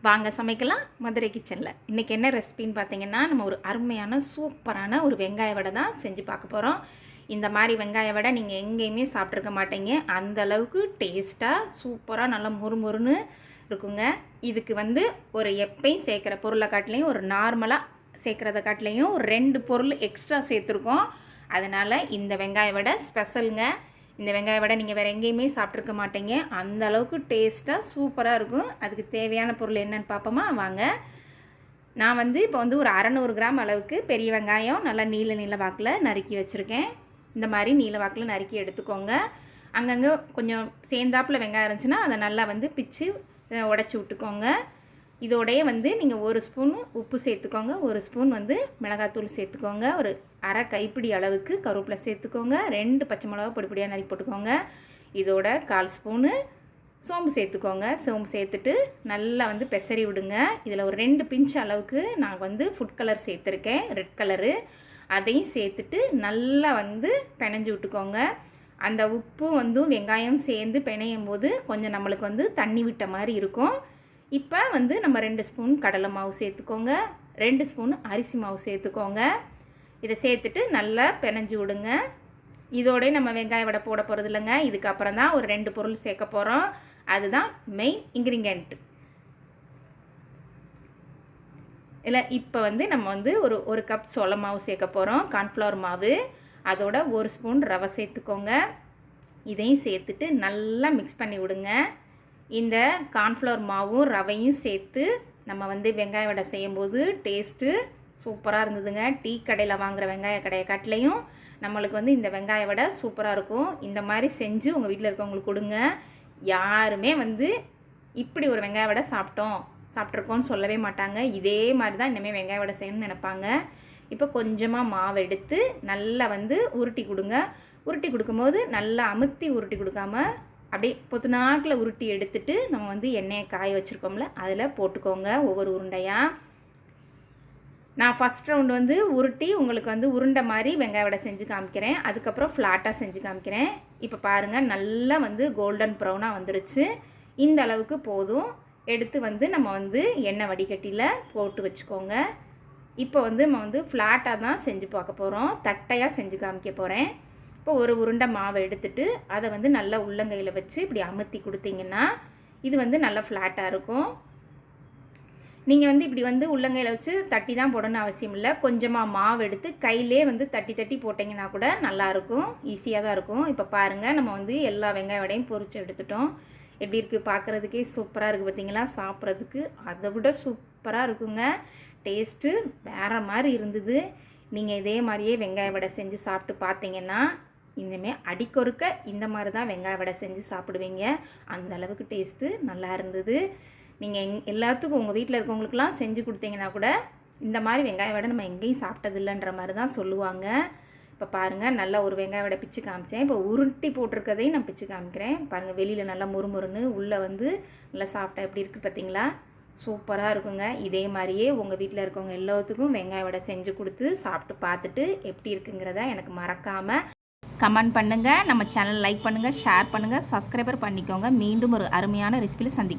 வாங்க சமைக்கலாம் மதுரை கிச்சனில். இன்றைக்கி என்ன ரெசிபின்னு பார்த்தீங்கன்னா, நம்ம ஒரு அருமையான சூப்பரான ஒரு வெங்காய வடை தான் செஞ்சு பார்க்க போகிறோம். இந்த மாதிரி வெங்காய வடை நீங்கள் எங்கேயுமே சாப்பிட்ருக்க மாட்டீங்க. அந்த அளவுக்கு டேஸ்ட்டாக சூப்பராக நல்லா முறுமுறுன்னு இருக்குங்க. இதுக்கு ஒரு எப்பயும் சேர்க்குற பொருளை காட்டிலையும் ஒரு நார்மலாக சேர்க்குறத காட்டிலையும் 2 பொருள் எக்ஸ்ட்ரா சேர்த்துருக்கோம். அதனால் இந்த வெங்காய வடை ஸ்பெஷலுங்க. இந்த வெங்காய வடை நீங்கள் வேறு எங்கேயுமே சாப்பிட்ருக்க மாட்டீங்க. அந்த அளவுக்கு டேஸ்ட்டாக சூப்பராக இருக்கும். அதுக்கு தேவையான பொருள் என்னென்னு பார்ப்போமா வாங்க. நான் இப்போ ஒரு 600 கிராம் அளவுக்கு பெரிய வெங்காயம் நல்லா நீல வாக்கில் நறுக்கி வச்சுருக்கேன். இந்த மாதிரி நீல வாக்கில் நறுக்கி எடுத்துக்கோங்க. அங்கங்கே கொஞ்சம் சேர்ந்தாப்பில் வெங்காயம் இருந்துச்சுன்னா அதை நல்லா பிச்சு உடச்சி விட்டுக்கோங்க. இதோடைய நீங்கள் 1 ஸ்பூன் உப்பு சேர்த்துக்கோங்க, 1 ஸ்பூன் மிளகாத்தூள் சேர்த்துக்கோங்க, ஒரு அரை கைப்பிடி அளவுக்கு கருவேப்பிலை சேர்த்துக்கோங்க, 2 பச்சை மிளகா பொடியாக நறுக்கி போட்டுக்கோங்க. இதோட 1/4 ஸ்பூனு சோம்பு சேர்த்துக்கோங்க. சோம்பு சேர்த்துட்டு நல்லா பெசரி விடுங்க. இதில் ஒரு 2 பிஞ்ச் அளவுக்கு நான் ஃபுட் கலர் சேர்த்துருக்கேன், ரெட் கலரு. அதையும் சேர்த்துட்டு நல்லா பிணைஞ்சு விட்டுக்கோங்க. அந்த உப்பு வெங்காயம் சேர்ந்து பிணையும் போது கொஞ்சம் நம்மளுக்கு தண்ணி விட்ட மாதிரி இருக்கும். இப்போ நம்ம 2 ஸ்பூன் கடலை மாவு சேர்த்துக்கோங்க, 2 ஸ்பூன் அரிசி மாவு சேர்த்துக்கோங்க. இதை சேர்த்துட்டு நல்லா பிணைஞ்சு விடுங்க. இதோடய நம்ம வெங்காய வடை போட போகிறது இல்லைங்க. இதுக்கப்புறம் தான் ஒரு 2 பொருள் சேர்க்க போகிறோம். அதுதான் மெயின் இன்க்ரீடியன்ட். இல்லை இப்போ நம்ம ஒரு கப் சோள மாவு சேர்க்க போகிறோம், கார்ன்ஃப்ளவர் மாவு. அதோட 1 ஸ்பூன் ரவை சேர்த்துக்கோங்க. இதையும் சேர்த்துட்டு நல்லா மிக்ஸ் பண்ணி விடுங்க. இந்த கார்ன்ஃப்ளவர் மாவும் ரவையும் சேர்த்து நம்ம வெங்காய வடை செய்யும்போது டேஸ்ட்டு சூப்பராக இருந்ததுங்க. டீ கடையில் வாங்குகிற வெங்காய கடையை காட்டிலையும் நம்மளுக்கு இந்த வெங்காய வடை சூப்பராக இருக்கும். இந்த மாதிரி செஞ்சு உங்கள் வீட்டில் இருக்கவங்களுக்கு கொடுங்க. யாருமே இப்படி ஒரு வெங்காய வடை சாப்பிட்ருக்கோன்னு சொல்லவே மாட்டாங்க. இதே மாதிரி தான் இனிமேல் வெங்காய வடை செய்யணும்னு நினைப்பாங்க. இப்போ கொஞ்சமாக மாவு எடுத்து நல்லா உருட்டி கொடுங்க. உருட்டி கொடுக்கும்போது நல்லா அமுத்தி உருட்டி கொடுக்காம அப்படியே பொத்துநாக்கில் உருட்டி எடுத்துட்டு நம்ம எண்ணெயை காய வச்சுருக்கோம்ல அதில் போட்டுக்கோங்க ஒவ்வொரு உருண்டையாக. நான் ஃபஸ்ட் ரவுண்டு உருட்டி உங்களுக்கு உருண்டை மாதிரி வெங்காய வடை செஞ்சு காமிக்கிறேன். அதுக்கப்புறம் ஃப்ளாட்டாக செஞ்சு காமிக்கிறேன். இப்போ பாருங்கள் நல்லா கோல்டன் ப்ரௌனாக வந்துருச்சு. இந்த அளவுக்கு போதும். எடுத்து நம்ம எண்ணெய் வடிகட்டியில் போட்டு வச்சுக்கோங்க. இப்போ நம்ம ஃப்ளாட்டாக தான் செஞ்சு பார்க்க போகிறோம், தட்டையாக செஞ்சு காமிக்க போகிறேன். இப்போ ஒரு உருண்டை மாவை எடுத்துட்டு அதை நல்லா உள்ளங்கையில் வச்சு இப்படி அமுத்தி கொடுத்தீங்கன்னா இது நல்லா ஃப்ளாட்டாக இருக்கும். நீங்கள் இப்படி உள்ளங்கையில் வச்சு தட்டி தான் போடணும்னு அவசியம் இல்லை. கொஞ்சமாக மாவு எடுத்து கையிலே தட்டி தட்டி போட்டிங்கன்னா கூட நல்லாயிருக்கும், ஈஸியாக தான் இருக்கும். இப்போ பாருங்கள் நம்ம எல்லா வெங்காய வடையும் பொரிச்சு எடுத்துட்டோம். எப்படி இருக்குது பார்க்குறதுக்கே சூப்பராக இருக்குது பார்த்தீங்களா? சாப்பிட்றதுக்கு அதை விட சூப்பராக இருக்குங்க. டேஸ்ட்டு வேறு மாதிரி இருந்தது. நீங்கள் இதே மாதிரியே வெங்காய வடை செஞ்சு சாப்பிட்டு பார்த்தீங்கன்னா இனிமேல் அடிக்கொருக்க இந்த மாதிரி தான் வெங்காய வடை செஞ்சு சாப்பிடுவீங்க. அந்த அளவுக்கு டேஸ்ட்டு நல்லா இருந்தது. நீங்கள் எல்லாத்துக்கும் உங்கள் வீட்டில் இருக்கவங்களுக்குலாம் செஞ்சு கொடுத்தீங்கன்னா கூட இந்த மாதிரி வெங்காய வடை நம்ம எங்கேயும் சாப்பிட்டதில்லைன்ற மாதிரி தான் சொல்லுவாங்க. இப்போ பாருங்கள் நல்லா ஒரு வெங்காய வடை பிச்சு காமிச்சேன். இப்போ உருட்டி போட்டிருக்கதையும் நான் பிச்சு காமிக்கிறேன். பாருங்கள் வெளியில் நல்லா முறுமுறுன்னு உள்ளே நல்லா சாஃப்டாக எப்படி இருக்குது பார்த்தீங்களா? சூப்பராக இருக்குங்க. இதே மாதிரியே உங்கள் வீட்டில் இருக்கவங்க எல்லாத்துக்கும் வெங்காய வடை செஞ்சு கொடுத்து சாப்பிட்டு பார்த்துட்டு எப்படி இருக்குங்கிறத எனக்கு மறக்காமல் கமெண்ட் பண்ணுங்கள். நம்ம சேனல் லைக் பண்ணுங்கள், ஷேர் பண்ணுங்கள், சப்ஸ்கிரைபர் பண்ணிக்கோங்க. மீண்டும் ஒரு அருமையான ரெசிபியில் சந்திக்கிறேன்.